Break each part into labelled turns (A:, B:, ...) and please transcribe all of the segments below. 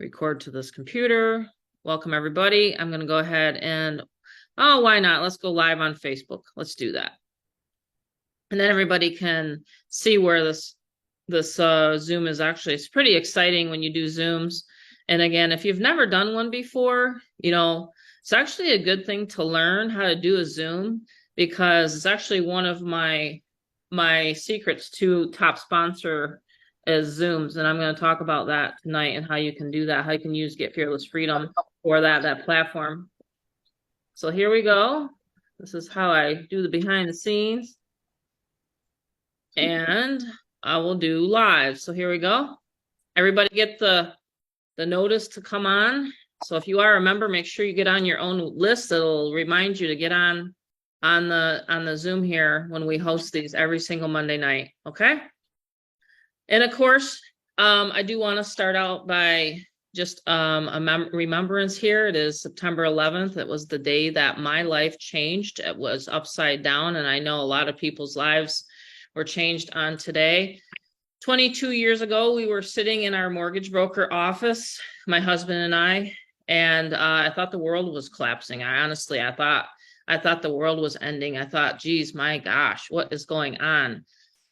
A: record to this computer. Welcome everybody. I'm going to go ahead and, oh, why not? Let's go live on Facebook. Let's do that. And then everybody can see where this Zoom is actually. It's pretty exciting when you do Zooms. And again, if you've never done one before, you know, it's actually a good thing to learn how to do a Zoom, because it's actually one of my secrets to top sponsor as Zooms. And I'm going to talk about that tonight and how you can do that, how you can use Get Fearless Freedom for that platform. So here we go. This is how I do the behind the scenes. And I will do live. So here we go. Everybody get the notice to come on. So if you are a member, make sure you get on your own list. It'll remind you to get on the Zoom here when we host these every single Monday night. Okay. And of course, I do want to start out by just a remembrance here. It is September 11th. It was the day that my life changed. It was upside down. And I know a lot of people's lives were changed on today. 22 years ago, we were sitting in our mortgage broker office, my husband and I thought the world was collapsing. I thought the world was ending. I thought, geez, my gosh, what is going on?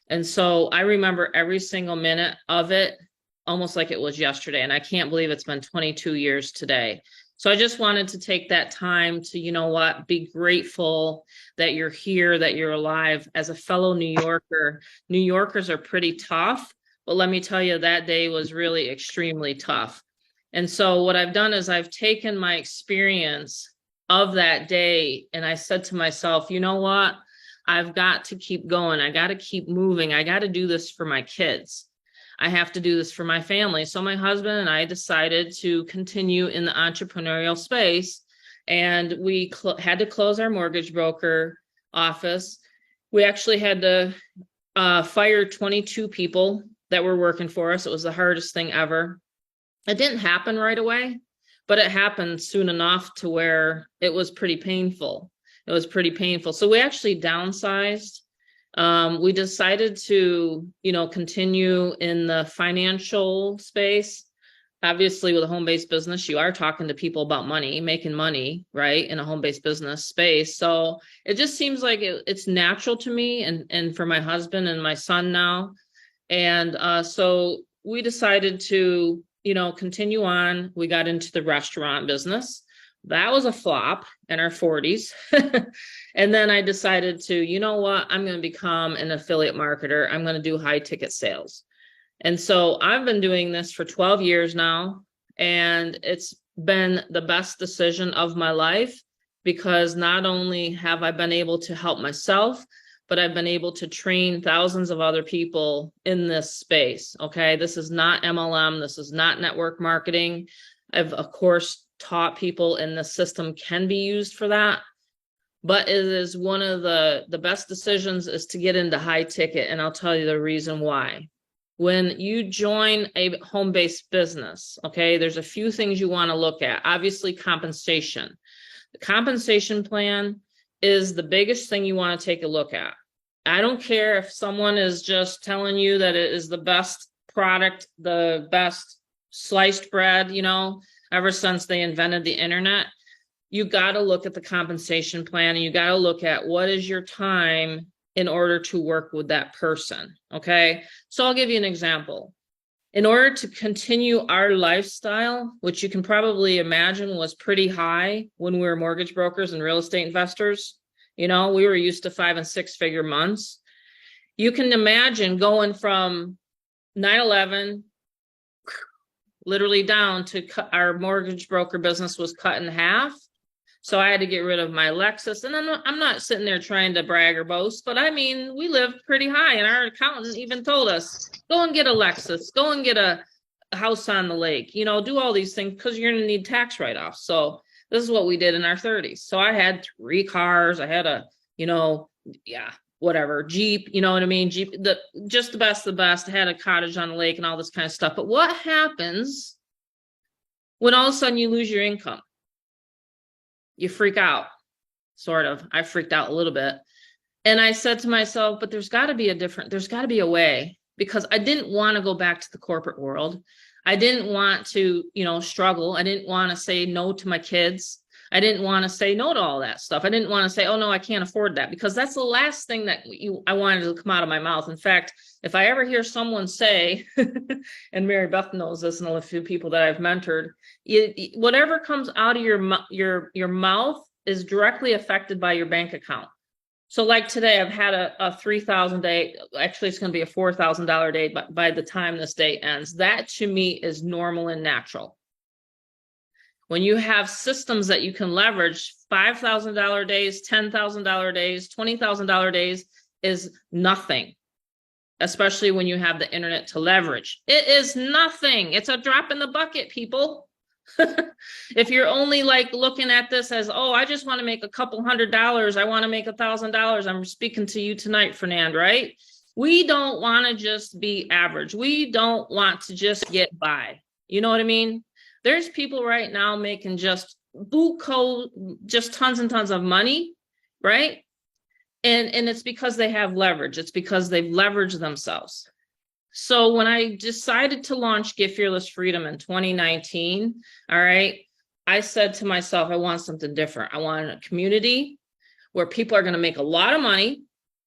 A: And so I remember every single minute of it, almost like it was yesterday. And I can't believe it's been 22 years today. So I just wanted to take that time to, you know what, be grateful that you're here, that you're alive. As a fellow New Yorker, New Yorkers are pretty tough, but let me tell you, that day was really extremely tough. And so what I've done is I've taken my experience of that day and I said to myself, you know what? I've got to keep going. I got to keep moving. I got to do this for my kids. I have to do this for my family. So my husband and I decided to continue in the entrepreneurial space, and we had to close our mortgage broker office. We actually had to fire 22 people that were working for us. It was the hardest thing ever. It didn't happen right away, but it happened soon enough to where it was pretty painful. It was pretty painful. So we actually downsized. We decided to, you know, continue in the financial space. Obviously, with a home-based business, you are talking to people about money, making money, right, in a home-based business space. So it just seems like it's natural to me and for my husband and my son now. And so we decided to, you know, continue on. We got into the restaurant business. That was a flop in our 40s. And then I decided to, you know what, I'm going to become an affiliate marketer. I'm going to do high ticket sales. And so I've been doing this for 12 years now, and it's been the best decision of my life, because not only have I been able to help myself, but I've been able to train thousands of other people in this space. Okay. This is not MLM. This is not network marketing. I've, of course, taught people, and the system can be used for that. But it is one of the best decisions is to get into high ticket. And I'll tell you the reason why. When you join a home-based business, okay, there's a few things you want to look at. Obviously, compensation. The compensation plan is the biggest thing you want to take a look at. I don't care if someone is just telling you that it is the best product, the best sliced bread, you know, ever since they invented the internet. You got to look at the compensation plan, and you got to look at what is your time in order to work with that person. Okay. So I'll give you an example. In order to continue our lifestyle, which you can probably imagine was pretty high when we were mortgage brokers and real estate investors, you know, we were used to 5- and 6-figure months. You can imagine going from 9/11 literally down to our mortgage broker business was cut in half. So I had to get rid of my Lexus. And I'm not sitting there trying to brag or boast, but I mean, we lived pretty high, and our accountant even told us, go and get a Lexus, go and get a house on the lake, you know, do all these things because you're going to need tax write-offs. So this is what we did in our 30s. So I had 3 cars. I had a, you know, whatever, Jeep, you know what I mean? Jeep, just the best of the best. I had a cottage on the lake and all this kind of stuff. But what happens when all of a sudden you lose your income? You freak out, sort of. I freaked out a little bit. And I said to myself, but there's got to be a way, because I didn't want to go back to the corporate world. I didn't want to, struggle. I didn't want to say no to my kids. I didn't want to say no to all that stuff. I didn't want to say, oh no, I can't afford that, because that's the last thing that I wanted to come out of my mouth. In fact, if I ever hear someone say, and Mary Beth knows this, and a few people that I've mentored, whatever comes out of your mouth is directly affected by your bank account. So like today, I've had a $3,000 day. Actually, it's going to be a $4,000 day by the time this day ends. That to me is normal and natural. When you have systems that you can leverage, $5,000 days, $10,000 days, $20,000 days is nothing, especially when you have the internet to leverage. It is nothing. It's a drop in the bucket, people. If you're only like looking at this as, oh, I just want to make a couple $100, I want to make $1,000. I'm speaking to you tonight, Fernand, right? We don't want to just be average. We don't want to just get by. You know what I mean? There's people right now making just just tons and tons of money, right? And it's because they have leverage. It's because they've leveraged themselves. So when I decided to launch Get Fearless Freedom in 2019, all right, I said to myself, I want something different. I want a community where people are going to make a lot of money.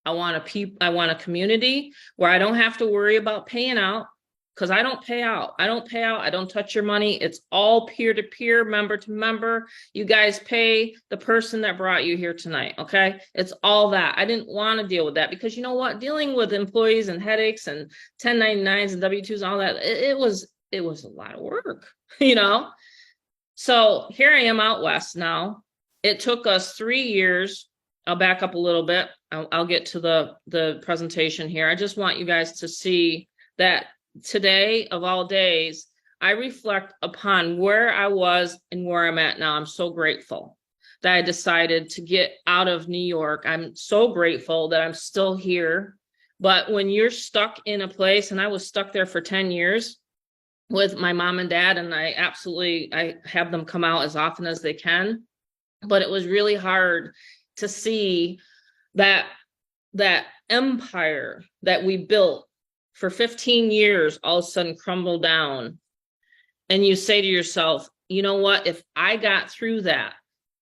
A: I want a community where I don't have to worry about paying out, because I don't pay out. I don't touch your money. It's all peer-to-peer, member-to-member. You guys pay the person that brought you here tonight, okay? It's all that. I didn't want to deal with that, because you know what? Dealing with employees and headaches and 1099s and W-2s and all that, it was a lot of work, So here I am out west now. It took us 3 years. I'll back up a little bit. I'll get to the presentation here. I just want you guys to see that today, of all days, I reflect upon where I was and where I'm at now. I'm so grateful that I decided to get out of New York. I'm so grateful that I'm still here. But when you're stuck in a place, and I was stuck there for 10 years with my mom and dad, and I have them come out as often as they can, but it was really hard to see that empire that we built for 15 years all of a sudden crumble down. And you say to yourself, you know what, if I got through that,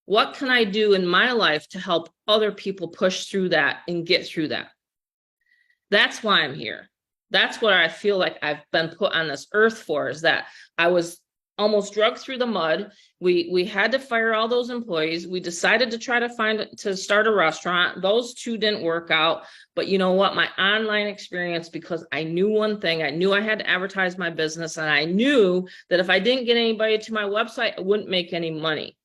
A: what can I do in my life to help other people push through that and get through that? That's why I'm here. That's what I feel like I've been put on this earth for, is that I was almost drugged through the mud. We had to fire all those employees. We decided to try to start a restaurant. Those two didn't work out. But you know what? My online experience, because I knew one thing, I knew I had to advertise my business, and I knew that if I didn't get anybody to my website, I wouldn't make any money.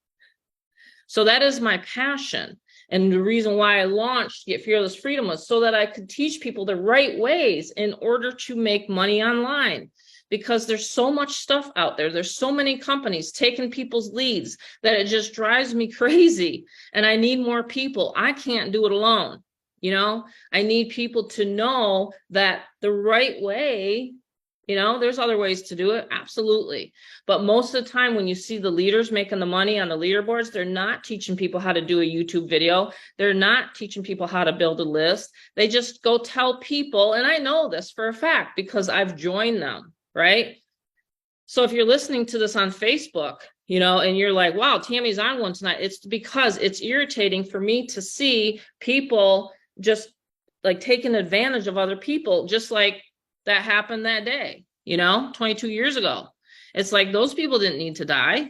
A: So that is my passion. And the reason why I launched Get Fearless Freedom was so that I could teach people the right ways in order to make money online. Because there's so much stuff out there. There's so many companies taking people's leads that it just drives me crazy. And I need more people. I can't do it alone. I need people to know that the right way, there's other ways to do it. Absolutely. But most of the time when you see the leaders making the money on the leaderboards, they're not teaching people how to do a YouTube video. They're not teaching people how to build a list. They just go tell people. And I know this for a fact because I've joined them. Right? So if you're listening to this on Facebook, and you're like, wow, Tammy's on one tonight, it's because it's irritating for me to see people just like taking advantage of other people, just like that happened that day, 22 years ago. It's like those people didn't need to die.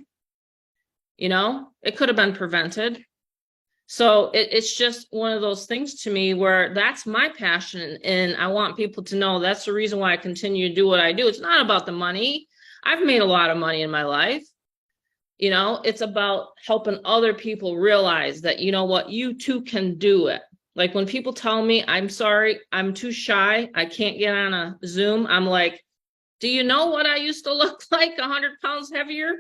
A: It could have been prevented. So it's just one of those things to me where that's my passion. And I want people to know that's the reason why I continue to do what I do. It's not about the money. I've made a lot of money in my life. It's about helping other people realize that, you know what, you too can do it. Like when people tell me, I'm sorry, I'm too shy, I can't get on a Zoom, I'm like, do you know what I used to look like 100 pounds heavier?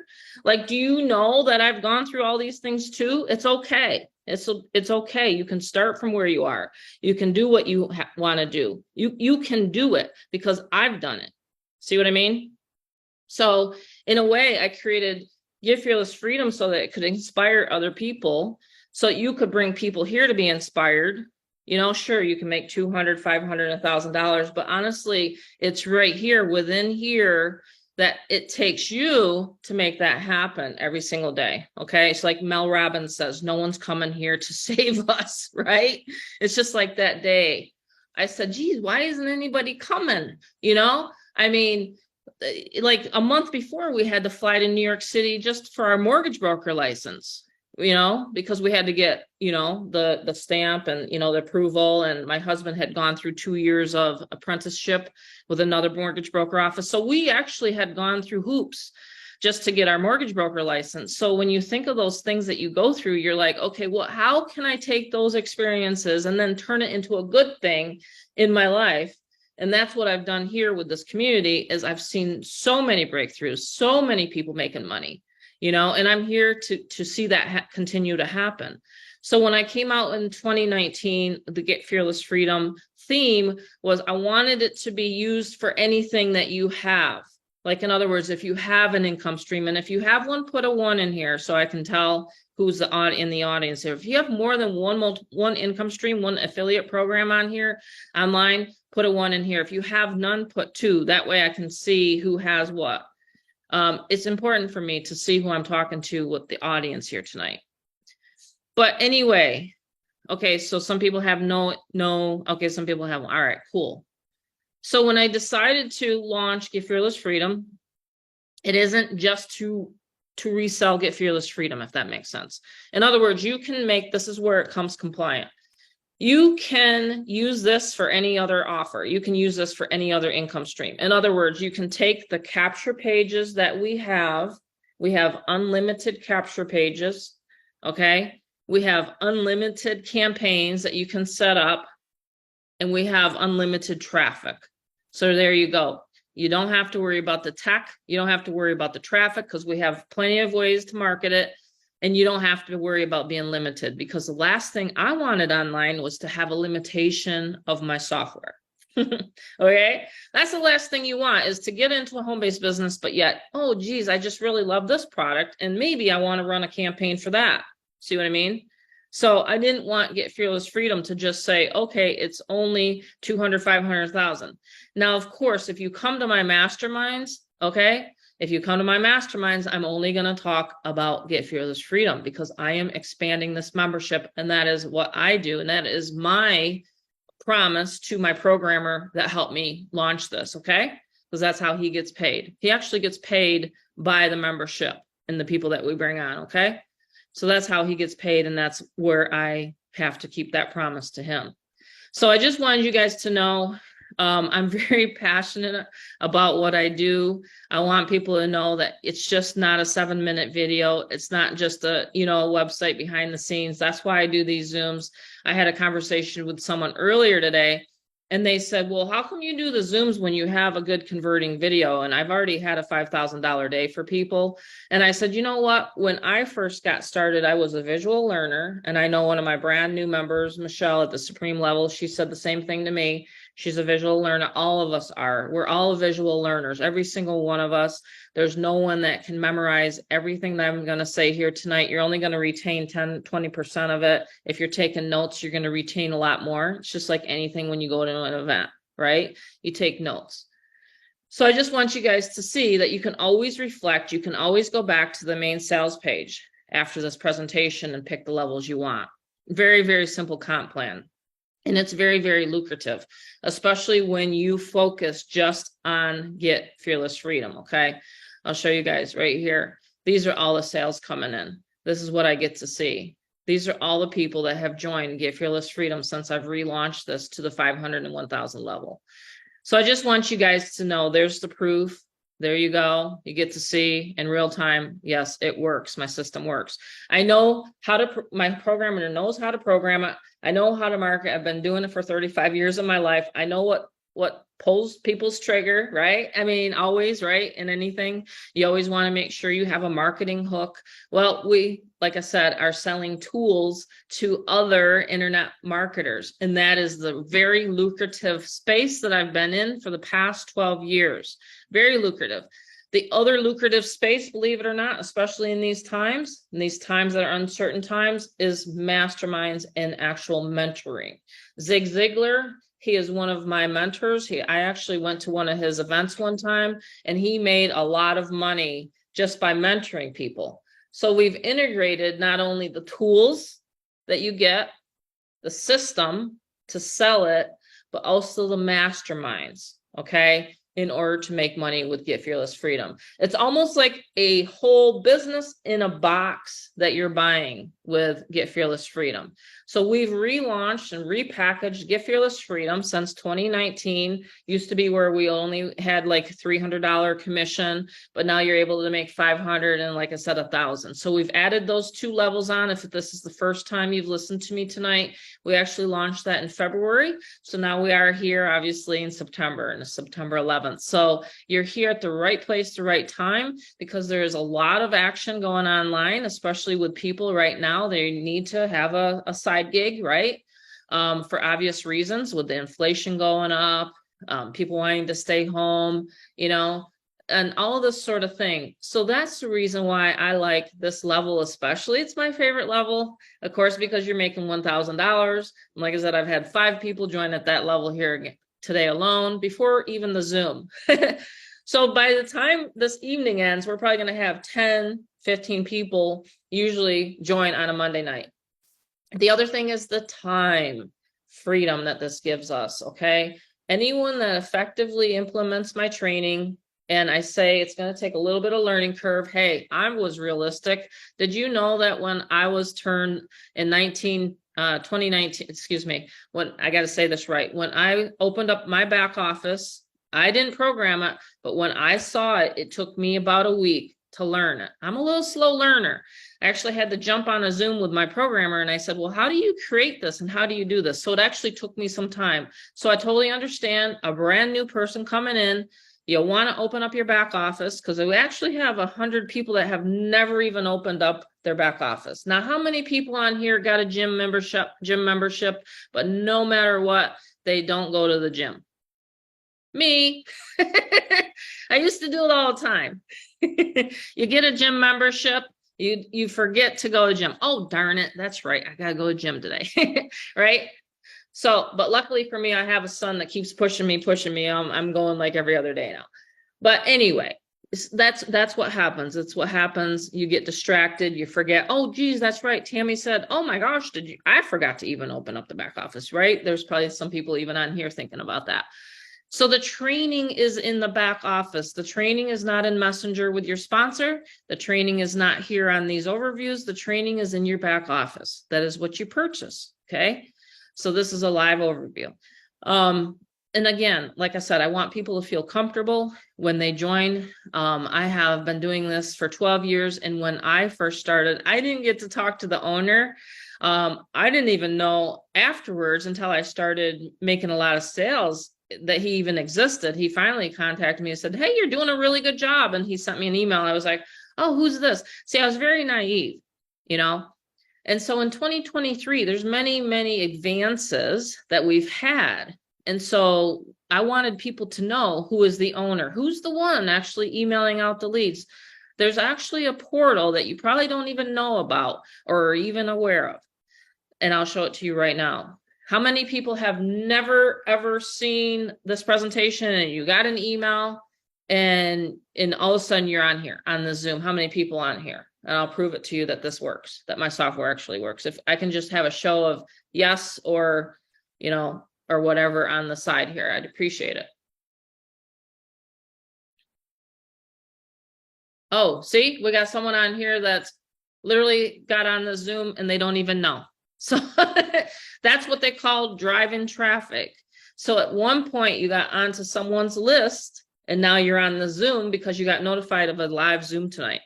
A: Like, do you know that I've gone through all these things too? It's okay. It's okay. You can start from where you are. You can do what you want to do. You can do it because I've done it. See what I mean? So in a way, I created Get Fearless Freedom so that it could inspire other people, so you could bring people here to be inspired. Sure, you can make $200, $500, $1,000, but honestly, it's right here within here that it takes you to make that happen every single day. Okay. It's like Mel Robbins says, no one's coming here to save us, right? It's just like that day. I said, geez, why isn't anybody coming? You know, I mean, like a month before we had to fly to New York City just for our mortgage broker license, you know, because we had to get, you know, the stamp and, you know, the approval. And my husband had gone through 2 years of apprenticeship with another mortgage broker office. So we actually had gone through hoops just to get our mortgage broker license. So when you think of those things that you go through, you're like, okay, well, how can I take those experiences and then turn it into a good thing in my life? And that's what I've done here with this community is I've seen so many breakthroughs, so many people making money, you know, and I'm here to see that continue to happen. So when I came out in 2019, the Get Fearless Freedom theme was I wanted it to be used for anything that you have. Like, in other words, if you have an income stream, and if you have one, put a 1 in here so I can tell who's in the audience here. If you have more than one income stream, one affiliate program on here online, put a 1 in here. If you have none, put 2. That way I can see who has what. It's important for me to see who I'm talking to with the audience here tonight. But anyway, okay, so some people have no, okay, some people have, all right, cool. So when I decided to launch Get Fearless Freedom, it isn't just to resell Get Fearless Freedom, if that makes sense. In other words, you can make, this is where it comes compliant. You can use this for any other offer. You can use this for any other income stream. In other words, you can take the capture pages that we have unlimited capture pages, okay? We have unlimited campaigns that you can set up, and we have unlimited traffic. So there you go. You don't have to worry about the tech. You don't have to worry about the traffic because we have plenty of ways to market it. And you don't have to worry about being limited, because the last thing I wanted online was to have a limitation of my software. Okay. That's the last thing you want, is to get into a home-based business, but yet, oh, geez, I just really love this product. And maybe I want to run a campaign for that. See what I mean? So I didn't want Get Fearless Freedom to just say, okay, it's only 200, 500,000. Now, of course, if you come to my masterminds, okay, if you come to my masterminds, I'm only going to talk about Get Fearless Freedom because I am expanding this membership, and that is what I do. And that is my promise to my programmer that helped me launch this, okay? Because that's how he gets paid. He actually gets paid by the membership and the people that we bring on, okay? So that's how he gets paid, and that's where I have to keep that promise to him. So I just wanted you guys to know I'm very passionate about what I do. I want people to know that it's just not a 7-minute video. It's not just a, you know, a website behind the scenes. That's why I do these Zooms. I had a conversation with someone earlier today, and they said, well, how come you do the Zooms when you have a good converting video? And I've already had a $5,000 day for people. And I said, you know what? When I first got started, I was a visual learner. And I know one of my brand new members, Michelle, at the Supreme level, she said the same thing to me. She's a visual learner. All of us are. We're all visual learners, every single one of us. There's no one that can memorize everything that I'm going to say here tonight. You're only going to retain 10, 20% of it. If you're taking notes, you're going to retain a lot more. It's just like anything when you go to an event, right? You take notes. So I just want you guys to see that you can always reflect. You can always go back to the main sales page after this presentation and pick the levels you want. Very, very simple comp plan. And it's very, very lucrative, especially when you focus just on Get Fearless Freedom, okay? I'll show you guys right here. These are all the sales coming in. This is what I get to see. These are all the people that have joined Get Fearless Freedom since I've relaunched this to the 500 and 1,000 level. So I just want you guys to know there's the proof. There you go. You get to see in real time. Yes, it works. My system works. I know how to, my programmer knows how to program it. I know how to market. I've been doing it for 35 years of my life. I know what pulls people's trigger, right? I mean, always, right? In anything, you always want to make sure you have a marketing hook. Well, we, like I said, are selling tools to other internet marketers. And that is the very lucrative space that I've been in for the past 12 years. Very lucrative. The other lucrative space, believe it or not, especially in these times that are uncertain times, is masterminds and actual mentoring. Zig Ziglar, He is one of my mentors. I actually went to one of his events one time, and he made a lot of money just by mentoring people. So we've integrated not only the tools that you get, the system to sell it, but also the masterminds, okay, in order to make money with Get Fearless Freedom. It's almost like a whole business in a box that you're buying with Get Fearless Freedom. So we've relaunched and repackaged Get Fearless Freedom since 2019. Used to be where we only had like $300 commission, but now you're able to make 500 and, like I said, 1,000. So we've added those 2 levels on. If this is the first time you've listened to me tonight, we actually launched that in February. So now we are here, obviously, in September, and it's September 11th. So you're here at the right place, the right time, because there is a lot of action going online, especially with people right now. They need to have a side gig, right? For obvious reasons, with the inflation going up, people wanting to stay home, you know, and all this sort of thing. So that's the reason why I like this level especially. It's my favorite level, of course, because you're making $1,000. Like I said, I've had 5 people join at that level here again today alone, before even the Zoom. So by the time this evening ends, we're probably going to have 10, 15 people usually join on a Monday night. The other thing is the time freedom that this gives us, okay? Anyone that effectively implements my training, and I say it's going to take a little bit of learning curve. Hey, I was realistic. Did you know that when I was turned in 2019, excuse me, when I got to say this right, when I opened up my back office, I didn't program it, but when I saw it, it took me about a week to learn it. I'm a little slow learner. I actually had to jump on a Zoom with my programmer, and I said, well, how do you create this and how do you do this? So it actually took me some time. So I totally understand a brand new person coming in. You'll want to open up your back office, because we actually have 100 people that have never even opened up their back office. Now, how many people on here got a gym membership, but no matter what, they don't go to the gym? Me. I used to do it all the time. You get a gym membership, you forget to go to the gym. Oh, darn it. That's right. I got to go to the gym today. Right? So, but luckily for me, I have a son that keeps pushing me. I'm going like every other day now. But anyway, that's what happens. It's what happens. You get distracted. You forget. Oh, geez, that's right. Tammy said, oh my gosh, I forgot to even open up the back office, right? There's probably some people even on here thinking about that. So the training is in the back office. The training is not in Messenger with your sponsor. The training is not here on these overviews. The training is in your back office. That is what you purchase. Okay. So this is a live overview. And again, like I said, I want people to feel comfortable when they join. I have been doing this for 12 years. And when I first started, I didn't get to talk to the owner. I didn't even know afterwards, until I started making a lot of sales, that he even existed. He finally contacted me and said, hey, you're doing a really good job. And he sent me an email. I was like, oh, who's this? See, I was very naive, you know? And so in 2023, there's many, many advances that we've had. And so I wanted people to know who is the owner, who's the one actually emailing out the leads. There's actually a portal that you probably don't even know about or are even aware of. And I'll show it to you right now. How many people have never, ever seen this presentation and you got an email and all of a sudden you're on here on the Zoom? How many people on here? And I'll prove it to you that this works, that my software actually works. If I can just have a show of yes or, you know, or whatever on the side here, I'd appreciate it. Oh, see, we got someone on here that's literally got on the Zoom and they don't even know. So that's what they call drive-in traffic. So at one point you got onto someone's list and now you're on the Zoom because you got notified of a live Zoom tonight.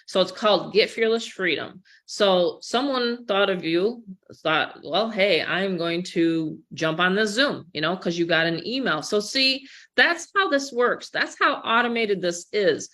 A: So it's called Get Fearless Freedom. So someone thought of you, thought, well, hey, I'm going to jump on this Zoom, you know, because you got an email. So see, that's how this works. That's how automated this is.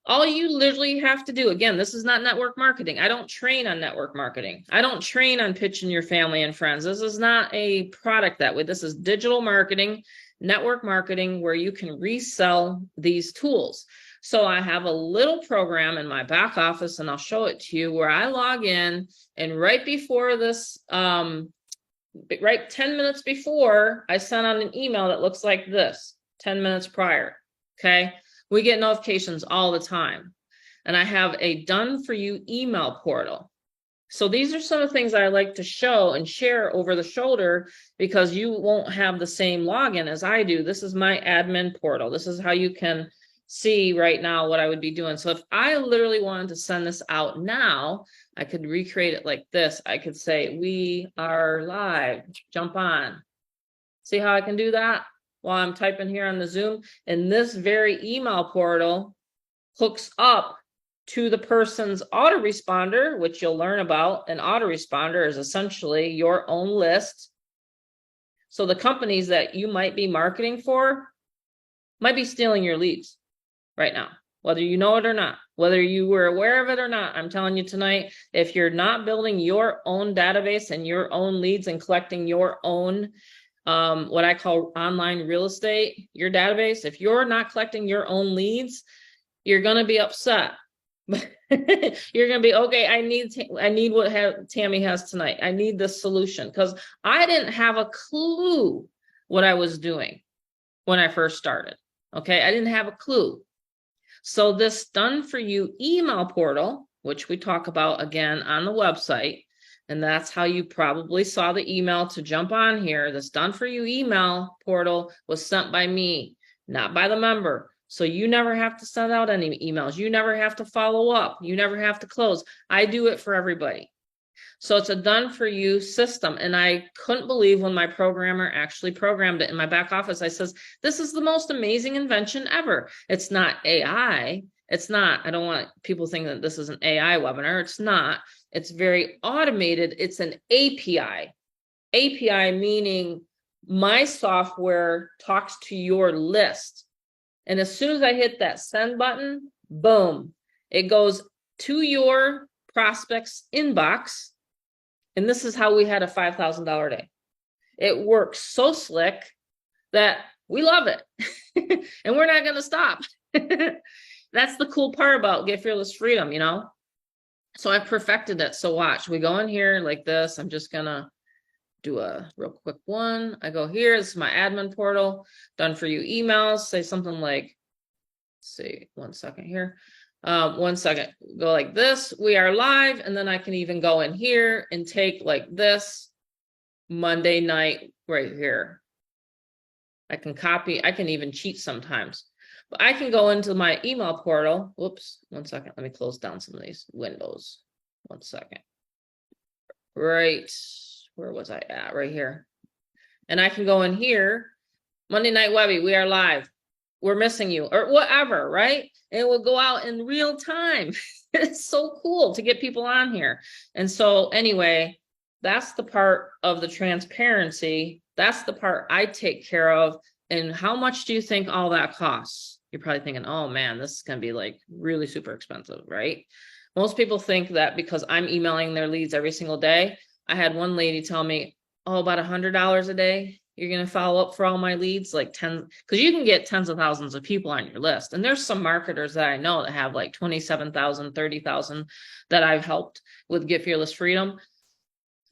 A: All you literally have to do, again, this is not network marketing. I don't train on network marketing. I don't train on pitching your family and friends. This is not a product that way. This is digital marketing, network marketing, where you can resell these tools. So I have a little program in my back office, and I'll show it to you, where I log in, and right before this right 10 minutes before, I sent out an email that looks like this, 10 minutes prior, okay? We get notifications all the time. And I have a done for you email portal. So these are some of the things I like to show and share over the shoulder, because you won't have the same login as I do. This is my admin portal. This is how you can see right now what I would be doing. So if I literally wanted to send this out now, I could recreate it like this. I could say, we are live, jump on. See how I can do that while I'm typing here on the Zoom? And this very email portal hooks up to the person's autoresponder, which you'll learn about. An autoresponder is essentially your own list. So the companies that you might be marketing for might be stealing your leads right now, whether you know it or not, whether you were aware of it or not. I'm telling you tonight, if you're not building your own database and your own leads and collecting your own what I call online real estate, your database, if you're not collecting your own leads, you're going to be upset. You're going to be, okay, I need what Tammy has tonight. I need this solution, because I didn't have a clue what I was doing when I first started. Okay. I didn't have a clue. So this done for you email portal, which we talk about again on the website, and that's how you probably saw the email to jump on here. This done for you email portal was sent by me, not by the member. So you never have to send out any emails. You never have to follow up. You never have to close. I do it for everybody. So it's a done for you system. And I couldn't believe when my programmer actually programmed it in my back office. I says, this is the most amazing invention ever. It's not AI. It's not, I don't want people thinking that this is an AI webinar. It's not. It's very automated. It's an API. API meaning my software talks to your list. And as soon as I hit that send button, boom, it goes to your prospect's inbox. And this is how we had a $5,000 day. It works so slick that we love it. And we're not going to stop. That's the cool part about Get Fearless Freedom, you know? So I perfected it. So watch, we go in here like this. I'm just going to do a real quick one. I go here. This is my admin portal. Done for you emails. Say something like, let's see, 1 second here. 1 second. Go like this. We are live. And then I can even go in here and take like this Monday night right here. I can copy. I can even cheat sometimes. But I can go into my email portal. Whoops. 1 second. Let me close down some of these windows. 1 second. Right. Where was I at? Right here. And I can go in here. Monday Night Webby, we are live. We're missing you, or whatever, right? And it will go out in real time. It's so cool to get people on here. And so anyway, that's the part of the transparency. That's the part I take care of. And how much do you think all that costs? You're probably thinking, oh man, this is going to be like really super expensive, right? Most people think that because I'm emailing their leads every single day. I had one lady tell me, oh, about $100 a day. You're going to follow up for all my leads, like 10, because you can get tens of thousands of people on your list. And there's some marketers that I know that have like 27,000, 30,000 that I've helped with Get Fearless Freedom.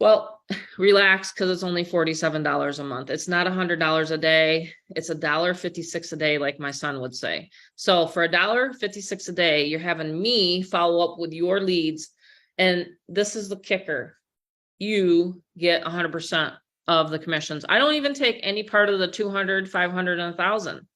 A: Well, relax, because it's only $47 a month. It's not $100 a day. It's $1.56 a day, like my son would say. So for $1.56 a day, you're having me follow up with your leads. And this is the kicker. You get 100% of the commissions. I don't even take any part of the 200, 500, and 1,000.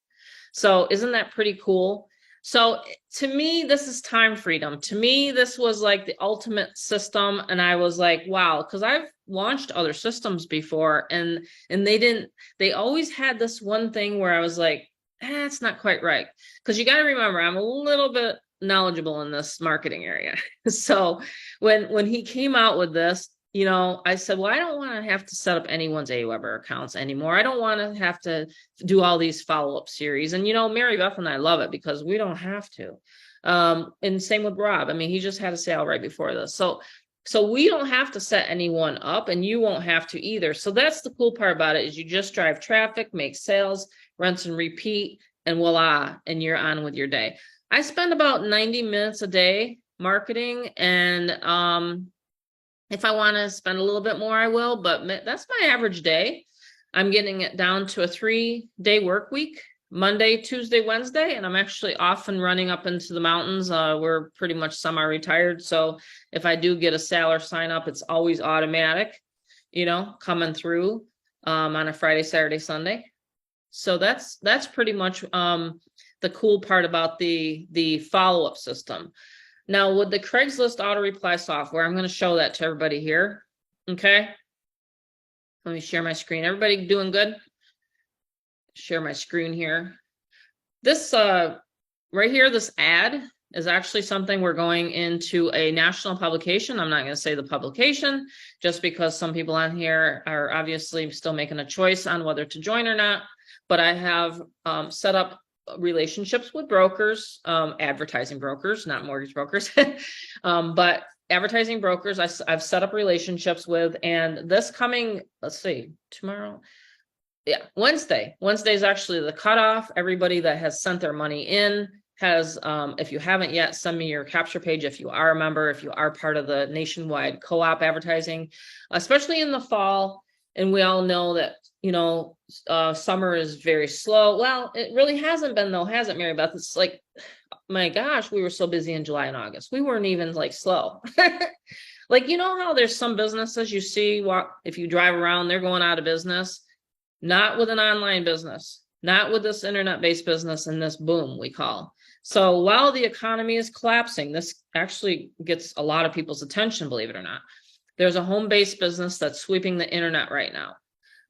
A: So isn't that pretty cool? So to me, this is time freedom. To me, this was like the ultimate system. And I was like, wow, because I've launched other systems before and they always had this one thing where I was like, it's not quite right. Because you got to remember, I'm a little bit knowledgeable in this marketing area. So when he came out with this, you know, I said, well, I don't want to have to set up anyone's Aweber accounts anymore. I don't want to have to do all these follow-up series. And, you know, Mary Beth and I love it because we don't have to. And same with Rob. I mean, he just had a sale right before this. So we don't have to set anyone up and you won't have to either. So that's the cool part about it is you just drive traffic, make sales, rinse and repeat, and voila, and you're on with your day. I spend about 90 minutes a day marketing and If I want to spend a little bit more, I will, but that's my average day. I'm getting it down to a 3-day work week, Monday, Tuesday, Wednesday, and I'm actually off and running up into the mountains. We're pretty much semi-retired, so if I do get a sale or sign up, it's always automatic, you know, coming through on a Friday, Saturday, Sunday. So that's pretty much the cool part about the follow-up system. Now with the Craigslist auto reply software, I'm going to show that to everybody here. Okay. Let me share my screen. Everybody doing good? Share my screen here. This right here, this ad is actually something we're going into a national publication. I'm not going to say the publication just because some people on here are obviously still making a choice on whether to join or not. But I have set up relationships with brokers, advertising brokers, not mortgage brokers, but advertising brokers I've set up relationships with. And this coming, let's see, tomorrow, yeah, Wednesday is actually the cutoff. Everybody that has sent their money in has, if you haven't yet, send me your capture page if you are a member, if you are part of the nationwide co-op advertising, especially in the fall. And we all know that, you know, summer is very slow. Well, it really hasn't been though, has it, Mary Beth? It's like, my gosh, we were so busy in July and August. We weren't even like slow. Like, you know how there's some businesses you see, if you drive around, they're going out of business. Not with an online business, not with this internet-based business and this boom we call. So while the economy is collapsing, this actually gets a lot of people's attention, believe it or not. There's a home-based business that's sweeping the internet right now.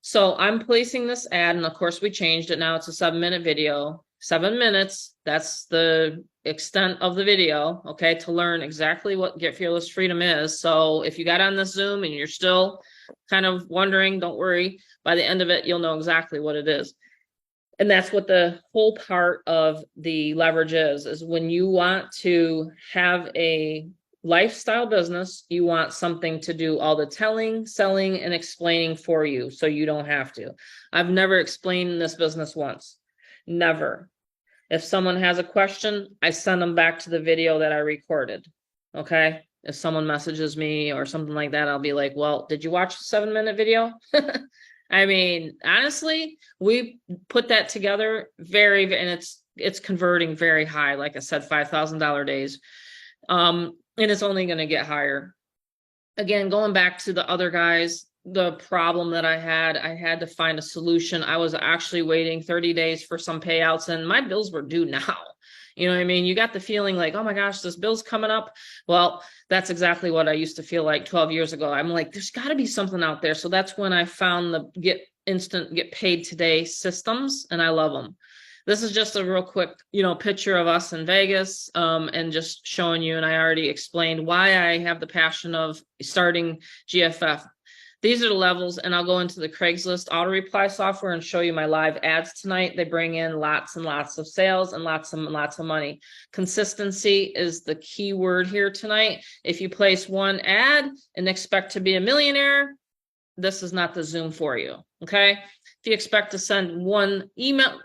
A: So I'm placing this ad, and of course we changed it. Now it's a 7-minute video, 7 minutes. That's the extent of the video, okay, to learn exactly what Get Fearless Freedom is. So if you got on this Zoom and you're still kind of wondering, don't worry. By the end of it, you'll know exactly what it is. And that's what the whole part of the leverage is when you want to have a lifestyle business, you want something to do all the telling, selling, and explaining for you so you don't have to. I've never explained this business once. Never. If someone has a question, I send them back to the video that I recorded. Okay? If someone messages me or something like that, I'll be like, well, did you watch the 7-minute video? I mean, honestly, we put that together and it's converting very high. Like I said, $5,000 days. And it's only going to get higher. Again, going back to the other guys, the problem that I had to find a solution. I was actually waiting 30 days for some payouts and my bills were due now. You know what I mean? You got the feeling like, oh my gosh, this bill's coming up. Well, that's exactly what I used to feel like 12 years ago. I'm like, there's got to be something out there. So that's when I found the Get Paid Today systems, and I love them. This is just a real quick, you know, picture of us in Vegas, and just showing you, and I already explained why I have the passion of starting GFF. These are the levels, and I'll go into the Craigslist auto reply software and show you my live ads tonight. They bring in lots and lots of sales and lots of money. Consistency is the key word here tonight. If you place one ad and expect to be a millionaire, this is not the Zoom for you, okay? If you expect to send one email,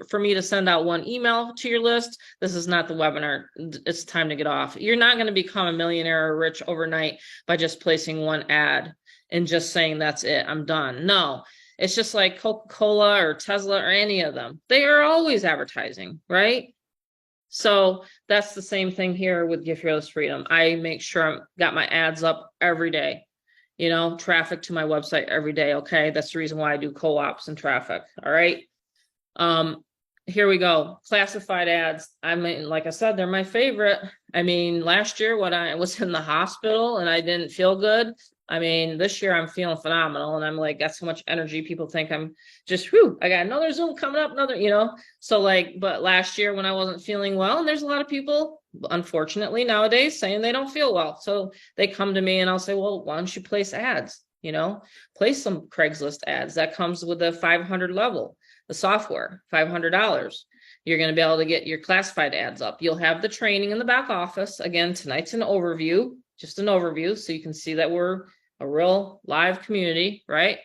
A: for me to send out one email to your list, this is not the webinar. It's time to get off. You're not going to become a millionaire or rich overnight by just placing one ad and just saying, that's it, I'm done. No, it's just like Coca-Cola or Tesla or any of them. They are always advertising, right? So that's the same thing here with Get Fearless Freedom. I make sure I've got my ads up every day. You know, traffic to my website every day. Okay. That's the reason why I do co-ops and traffic. All right. Here we go. Classified ads. I mean, like I said, they're my favorite. I mean, last year when I was in the hospital and I didn't feel good, I mean, this year I'm feeling phenomenal. And I'm like, that's how much energy. People think I'm just, whew, I got another Zoom coming up, another, you know? So like, but last year when I wasn't feeling well, and there's a lot of people, unfortunately nowadays, saying they don't feel well. So they come to me and I'll say, well, why don't you place ads? You know, place some Craigslist ads. That comes with a 500 level, the software, $500. You're going to be able to get your classified ads up. You'll have the training in the back office. Again, tonight's an overview, just an overview. So you can see that we're a real live community, right?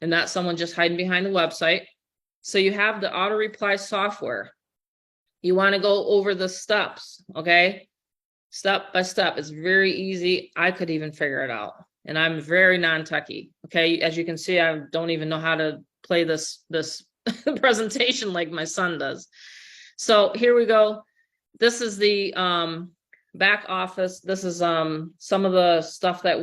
A: And not someone just hiding behind the website. So you have the auto reply software. You want to go over the steps, okay? step by step. It's very easy. I could even figure it out. And I'm very non-techie. Okay. As you can see, I don't even know how to play this presentation like my son does. So here we go. This is the back office. This is some of the stuff that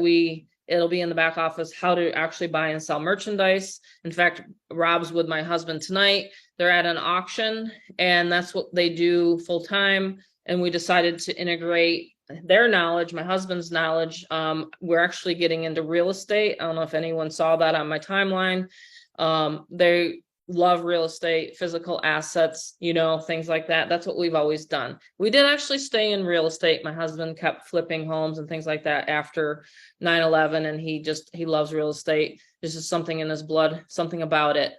A: it'll be in the back office, how to actually buy and sell merchandise. In fact, Rob's with my husband tonight. They're at an auction, and that's what they do full time. And we decided to integrate their knowledge, my husband's knowledge. We're actually getting into real estate. I don't know if anyone saw that on my timeline. They love real estate, physical assets, you know, things like that. That's what we've always done. We did actually stay in real estate. My husband kept flipping homes and things like that after 9/11, and he loves real estate. There's just something in his blood, something about it.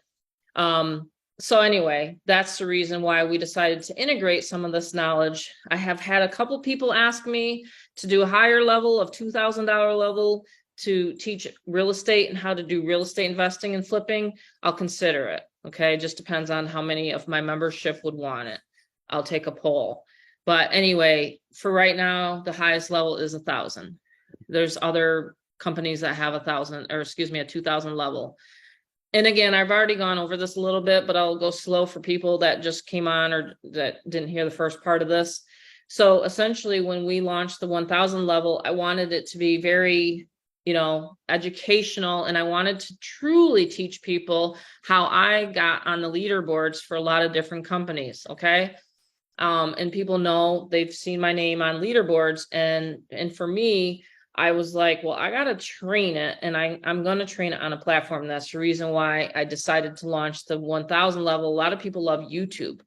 A: So anyway, that's the reason why we decided to integrate some of this knowledge. I have had a couple people ask me to do a higher level of $2,000 level to teach real estate and how to do real estate investing and flipping. I'll consider it. Okay. It just depends on how many of my membership would want it. I'll take a poll. But anyway, for right now, the highest level is 1,000. There's other companies that have 1,000, or excuse me, a 2,000 level. And again, I've already gone over this a little bit, but I'll go slow for people that just came on or that didn't hear the first part of this. So essentially, when we launched the 1,000 level, I wanted it to be very, you know, educational. And I wanted to truly teach people how I got on the leaderboards for a lot of different companies. Okay. And people know, they've seen my name on leaderboards. And for me, I was like, well, I got to train it, and I'm going to train it on a platform. That's the reason why I decided to launch the 1,000 level. A lot of people love YouTube,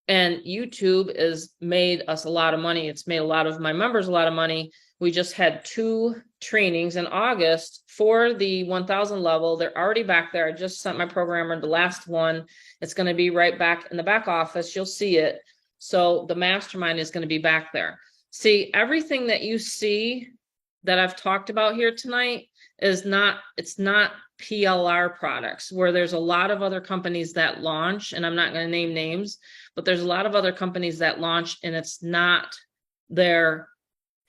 A: and YouTube has made us a lot of money. It's made a lot of my members a lot of money. We just had 2 trainings in August for the 1,000 level. They're already back there. I just sent my programmer the last one. It's going to be right back in the back office. You'll see it. So the mastermind is going to be back there. See, everything that you see that I've talked about here tonight it's not PLR products, where there's a lot of other companies that launch, and I'm not going to name names, but there's a lot of other companies that launch and it's not their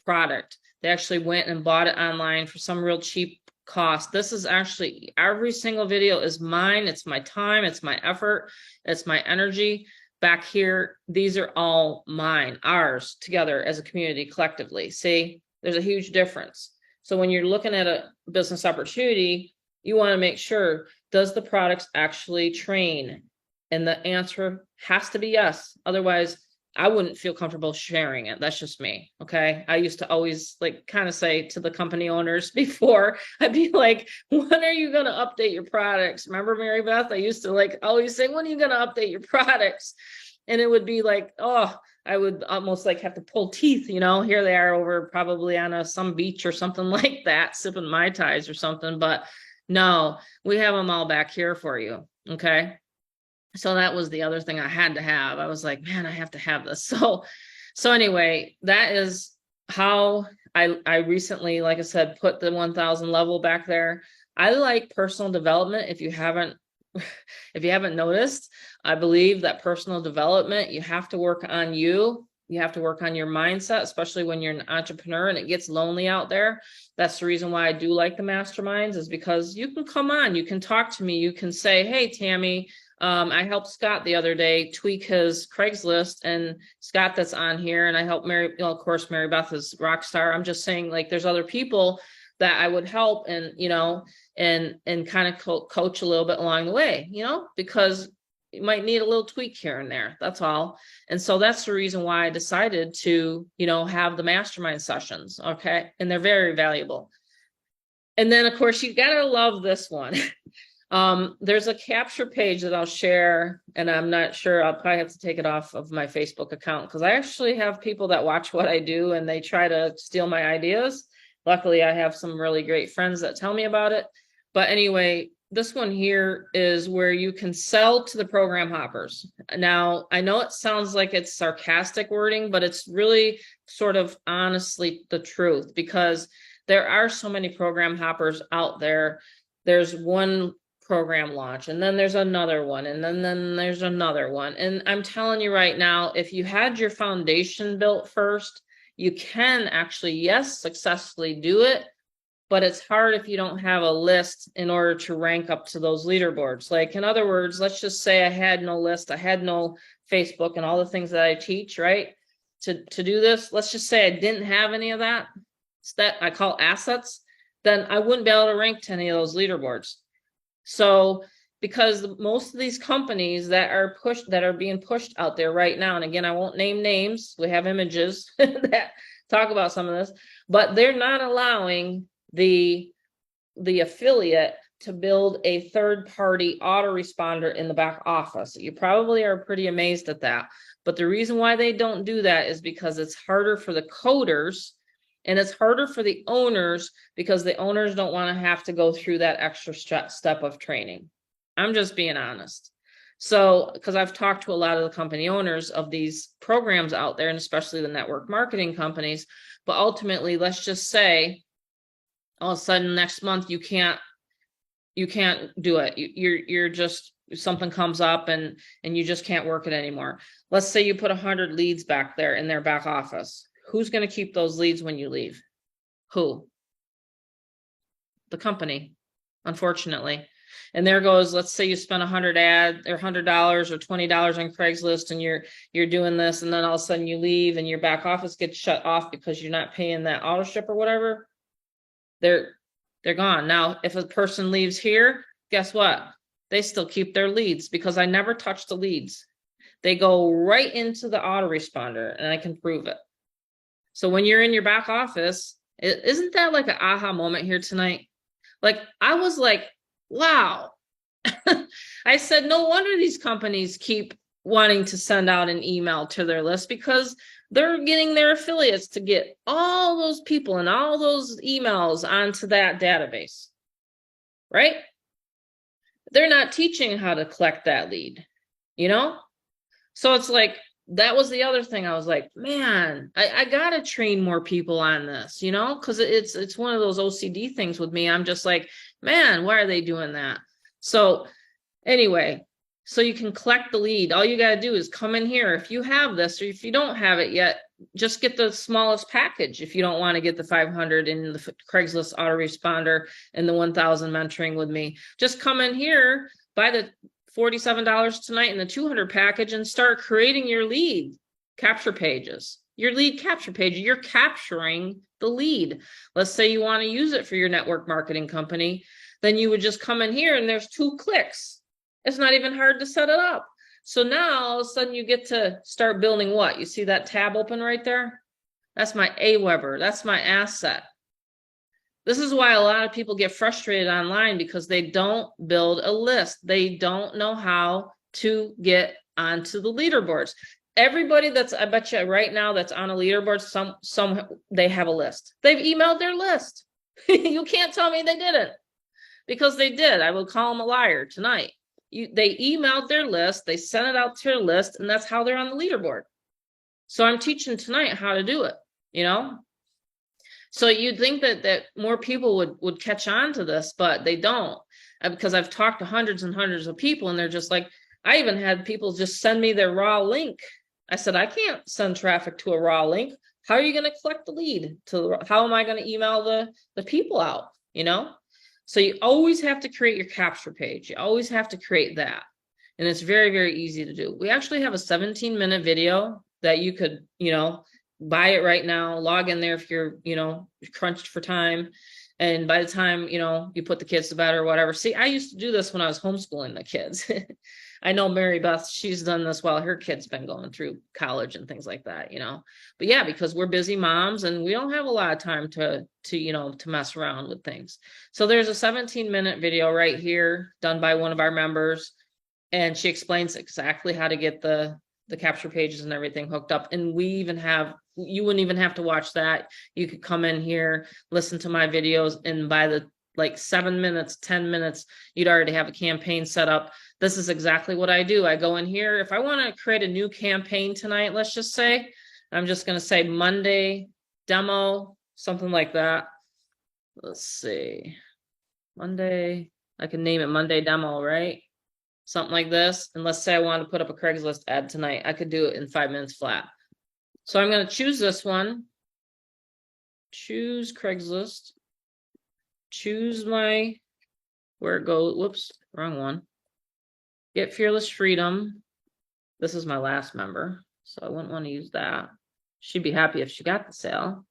A: product. They actually went and bought it online for some real cheap cost. This is actually, every single video is mine. It's my time, it's my effort, it's my energy. Back here, these are all mine, ours, together as a community collectively. See? There's a huge difference. So when you're looking at a business opportunity, you want to make sure, does the products actually train? And the answer has to be yes. Otherwise, I wouldn't feel comfortable sharing it. That's just me. Okay. I used to always kind of say to the company owners before, I'd be like, when are you going to update your products? Remember, Mary Beth? I used to always say, when are you going to update your products? And it would be like, oh, I would almost have to pull teeth, you know. Here they are over probably on some beach or something like that, sipping Mai Tais or something. But no, we have them all back here for you. Okay. So that was the other thing I had to have. I was like, man, I have to have this. So anyway, that is how I recently, like I said, put the 1,000 level back there. I like personal development. If you haven't noticed, I believe that personal development, you have to work on you. You have to work on your mindset, especially when you're an entrepreneur and it gets lonely out there. That's the reason why I do like the masterminds, is because you can come on, you can talk to me, you can say, hey, Tammy, I helped Scott the other day tweak his Craigslist, and Scott that's on here, and I helped Mary, of course, Mary Beth is rock star. I'm just saying, there's other people that I would help, and, and kind of coach a little bit along the way, because you might need a little tweak here and there. That's all. And so that's the reason why I decided to, have the mastermind sessions. Okay. And they're very valuable. And then of course you gotta love this one. There's a capture page that I'll share, and I'm not sure, I'll probably have to take it off of my Facebook account, because I actually have people that watch what I do and they try to steal my ideas. Luckily, I have some really great friends that tell me about it. But anyway, this one here is where you can sell to the program hoppers. Now, I know it sounds like it's sarcastic wording, but it's really sort of honestly the truth, because there are so many program hoppers out there. There's one program launch, and then there's another one, and then there's another one. And I'm telling you right now, if you had your foundation built first, you can actually, yes, successfully do it, but it's hard if you don't have a list in order to rank up to those leaderboards. Like, in other words, let's just say I had no list, I had no Facebook and all the things that I teach, right? To do this, let's just say I didn't have any of that, that I call assets, then I wouldn't be able to rank to any of those leaderboards. So, because most of these companies that are being pushed out there right now, and again, I won't name names, we have images that talk about some of this, but they're not allowing the affiliate to build a third-party autoresponder in the back office. You probably are pretty amazed at that. But the reason why they don't do that is because it's harder for the coders and it's harder for the owners, because the owners don't want to have to go through that extra step of training. I'm just being honest. So, because I've talked to a lot of the company owners of these programs out there, and especially the network marketing companies, but ultimately, let's just say all of a sudden next month you can't do it. You're just, something comes up and you just can't work it anymore. Let's say you put 100 leads back there in their back office. Who's going to keep those leads when you leave? Who? The company, unfortunately. And there goes, let's say you spend $100 or $100 or $20 on Craigslist and you're doing this, and then all of a sudden you leave and your back office gets shut off because you're not paying that auto ship or whatever. They're gone. Now, if a person leaves here, guess what? They still keep their leads, because I never touch the leads. They go right into the autoresponder, and I can prove it. So when you're in your back office, isn't that like an aha moment here tonight? Like, I was like, wow. I said, no wonder these companies keep wanting to send out an email to their list, because they're getting their affiliates to get all those people and all those emails onto that database, right? They're not teaching how to collect that lead, you know? So it's like, that was the other thing. I was like, man, I gotta train more people on this, you know, because it's one of those OCD things with me. I'm just like, man, why are they doing that? So anyway, so you can collect the lead. All you got to do is come in here. If you have this, or if you don't have it yet, just get the smallest package. If you don't want to get the 500 in the Craigslist autoresponder and the 1,000 mentoring with me, just come in here, buy the $47 tonight in the 200 package, and start creating your lead capture pages. Your lead capture page, you're capturing the lead. Let's say you want to use it for your network marketing company, then you would just come in here and there's 2 clicks. It's not even hard to set it up. So now all of a sudden you get to start building what? You see that tab open right there? That's my Aweber. That's my asset. This is why a lot of people get frustrated online, because they don't build a list. They don't know how to get onto the leaderboards. Everybody that's, I bet you right now, that's on a leaderboard, some they have a list. They've emailed their list. You can't tell me they didn't, because they did. I will call them a liar tonight. They emailed their list, they sent it out to their list, and that's how they're on the leaderboard. So I'm teaching tonight how to do it, you know? So you'd think that more people would catch on to this, but they don't, because I've talked to hundreds and hundreds of people, and they're just like, I even had people just send me their raw link. I said, I can't send traffic to a raw link. How are you going to collect the lead? How am I going to email the people out, you know? So you always have to create your capture page. You always have to create that. And it's very, very easy to do. We actually have a 17-minute video that you could, you know, buy it right now, log in there if you're, you know, crunched for time. And by the time, you know, you put the kids to bed or whatever. See, I used to do this when I was homeschooling the kids. I know Mary Beth, she's done this while her kids been going through college and things like that, you know. But yeah, because we're busy moms and we don't have a lot of time to you know, to mess around with things. So there's a 17-minute video right here done by one of our members, and she explains exactly how to get the capture pages and everything hooked up. And we even have, you wouldn't even have to watch that. You could come in here, listen to my videos, and by the like 7 minutes, 10 minutes, you'd already have a campaign set up. This is exactly what I do. I go in here. If I want to create a new campaign tonight, let's just say, I'm just going to say Monday demo, something like that. Let's see. Monday, I can name it Monday demo, right? Something like this. And let's say I want to put up a Craigslist ad tonight. I could do it in 5 minutes flat. So I'm going to choose this one. choose Craigslist, choose my, where it goes, whoops, wrong one. Get Fearless Freedom. This is my last member, so I wouldn't want to use that. She'd be happy if she got the sale.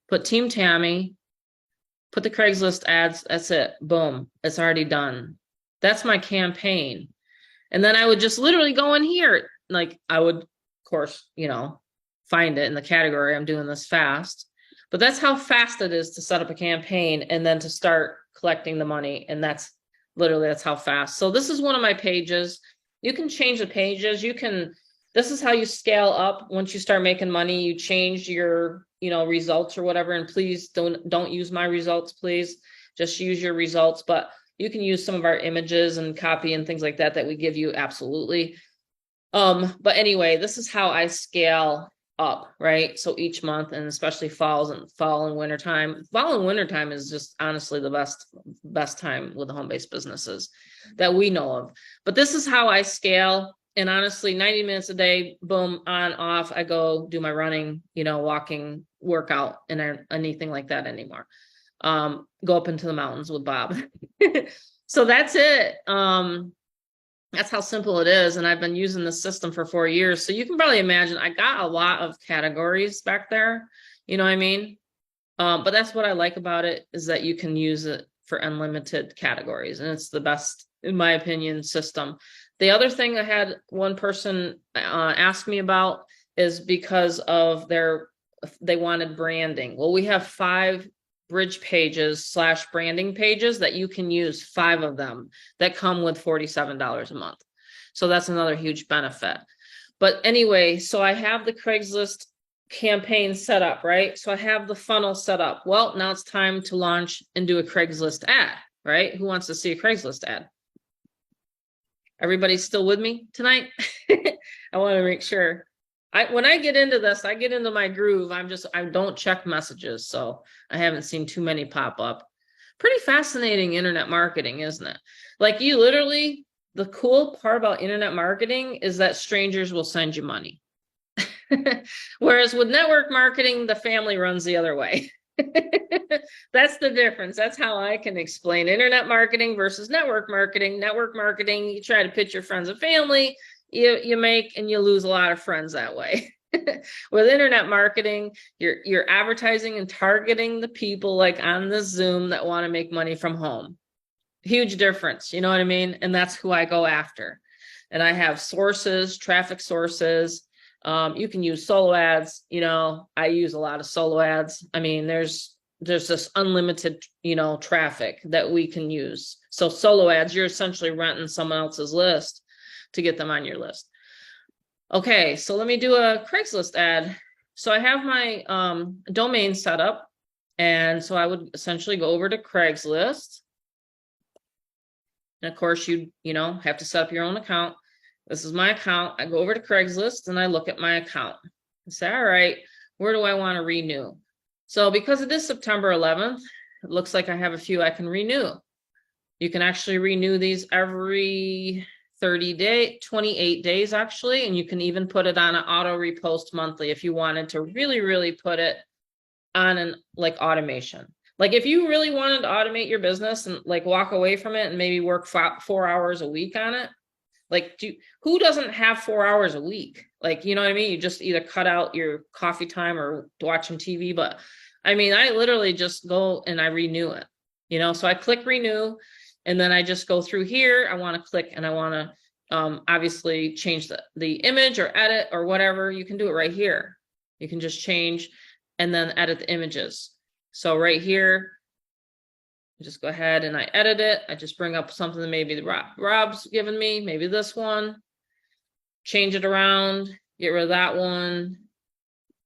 A: Put Team Tammy, put the Craigslist ads, that's it, boom, it's already done. That's my campaign. And then I would just literally go in here, like I would, of course, you know, find it in the category. I'm doing this fast, but that's how fast it is to set up a campaign and then to start collecting the money. And that's literally, that's how fast. So this is one of my pages. You can change the pages. You can, this is how you scale up. Once you start making money, you change your, you know, results or whatever. And please don't use my results, please. Just use your results. But you can use some of our images and copy and things like that that we give you, absolutely. But anyway, this is how I scale up, right? So each month, and especially fall and winter time. Fall and winter time is just honestly the best time with the home-based businesses that we know of. But this is how I scale. And honestly, 90 minutes a day, boom, on, off, I go do my running, you know, walking, workout, and anything like that anymore. Go up into the mountains with Bob. So that's it. That's how simple it is. And I've been using this system for 4 years. So you can probably imagine I got a lot of categories back there. You know what I mean? But that's what I like about it, is that you can use it for unlimited categories. And it's the best, in my opinion, system. The other thing I had one person ask me about is because of they wanted branding. Well, we have 5 bridge pages / branding pages that you can use, 5 of them that come with $47 a month. So that's another huge benefit. But anyway, so I have the Craigslist campaign set up, right? So I have the funnel set up. Well, now it's time to launch and do a Craigslist ad, right? Who wants to see a Craigslist ad? Everybody's still with me tonight? I want to make sure. When I get into this, I get into my groove. I don't check messages. So I haven't seen too many pop up. Pretty fascinating internet marketing, isn't it? Like, you literally, the cool part about internet marketing is that strangers will send you money. Whereas with network marketing, the family runs the other way. That's the difference. That's how I can explain internet marketing versus network marketing. Network marketing, you try to pitch your friends and family, you make and you lose a lot of friends that way. With internet marketing, you're advertising and targeting the people like on the Zoom that want to make money from home. Huge difference, you know what I mean? And that's who I go after. And I have sources, traffic sources. You can use solo ads. You know, I use a lot of solo ads. I mean, there's this unlimited, you know, traffic that we can use. So solo ads, you're essentially renting someone else's list to get them on your list. Okay, so let me do a Craigslist ad. So I have my domain set up. And so I would essentially go over to Craigslist. And of course, you know, have to set up your own account. This is my account. I go over to Craigslist and I look at my account and say, all right, where do I want to renew? So because it is September 11th, it looks like I have a few I can renew. You can actually renew these every 28 days actually. And you can even put it on an auto repost monthly if you wanted to really put it on an like automation. Like if you really wanted to automate your business and like walk away from it and maybe work 4 hours a week on it, like who doesn't have 4 hours a week? Like, you know what I mean? You just either cut out your coffee time or watching TV. But I mean, I literally just go and I renew it, you know? So I click renew and then I just go through here. I want to click and I want to obviously change the image or edit or whatever. You can do it right here. You can just change and then edit the images. So right here, just go ahead and I edit it. I just bring up something that maybe Rob's given me, maybe this one, change it around, get rid of that one,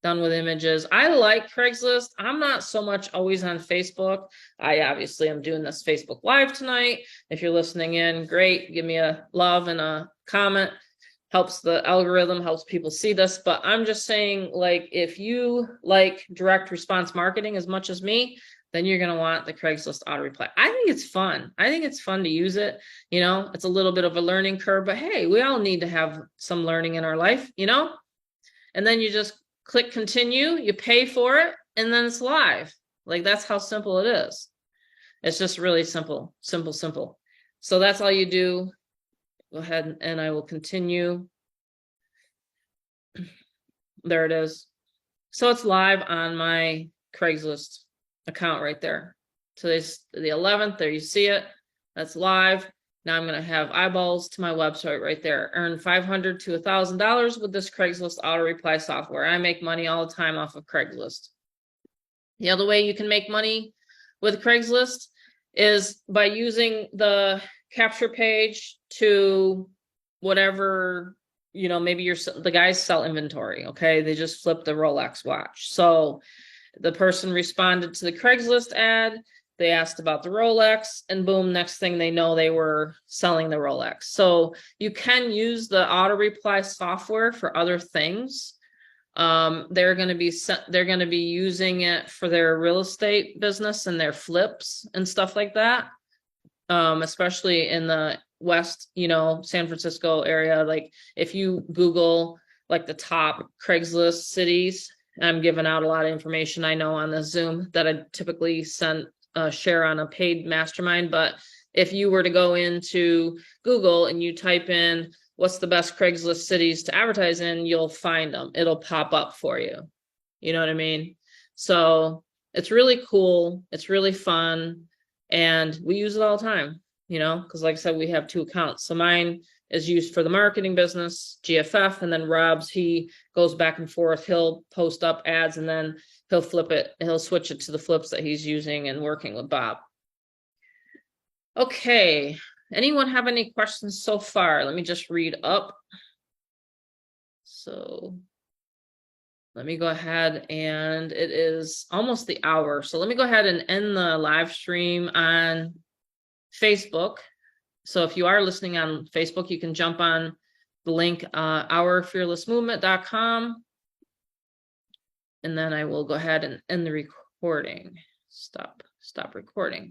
A: done with images. I like Craigslist. I'm not so much always on Facebook. I obviously am doing this Facebook Live tonight. If you're listening in, great. Give me a love and a comment. Helps the algorithm, helps people see this. But I'm just saying, like, if you like direct response marketing as much as me, then you're going to want the Craigslist auto reply. I think it's fun. I think it's fun to use it. You know, it's a little bit of a learning curve, but hey, we all need to have some learning in our life, you know? And then you just click continue, you pay for it. and then it's live. Like, that's how simple it is. It's just really simple, simple, simple. So that's all you do. Go ahead and I will continue. There it is. So it's live on my Craigslist account right there. So there's the 11th, there you see it. That's live. Now I'm going to have eyeballs to my website right there. Earn $500 to $1,000 with this Craigslist auto reply software. I make money all the time off of Craigslist. The other way you can make money with Craigslist is by using the capture page to whatever, you know, maybe the guys sell inventory. Okay. They just flipped the Rolex watch. So the person responded to the Craigslist ad. They asked about the Rolex, and boom, next thing they know, they were selling the Rolex. So you can use the auto reply software for other things. They're going to be using it for their real estate business and their flips and stuff like that. Especially in the West, you know, San Francisco area. Like, if you Google like the top Craigslist cities, I'm giving out a lot of information I know on the Zoom that I typically share on a paid mastermind. But if you were to go into Google and you type in what's the best Craigslist cities to advertise in, you'll find them. It'll pop up for you. You know what I mean? So it's really cool. It's really fun. And we use it all the time, you know, because like I said, we have 2 accounts. So mine is used for the marketing business, GFF, and then Rob's, he goes back and forth. He'll post up ads and then he'll flip it. He'll switch it to the flips that he's using and working with Bob. Okay. Anyone have any questions so far? Let me just read up. So let me go ahead, and it is almost the hour. So let me go ahead and end the live stream on Facebook. So if you are listening on Facebook, you can jump on the link, ourfearlessmovement.com. And then I will go ahead and end the recording. Stop recording.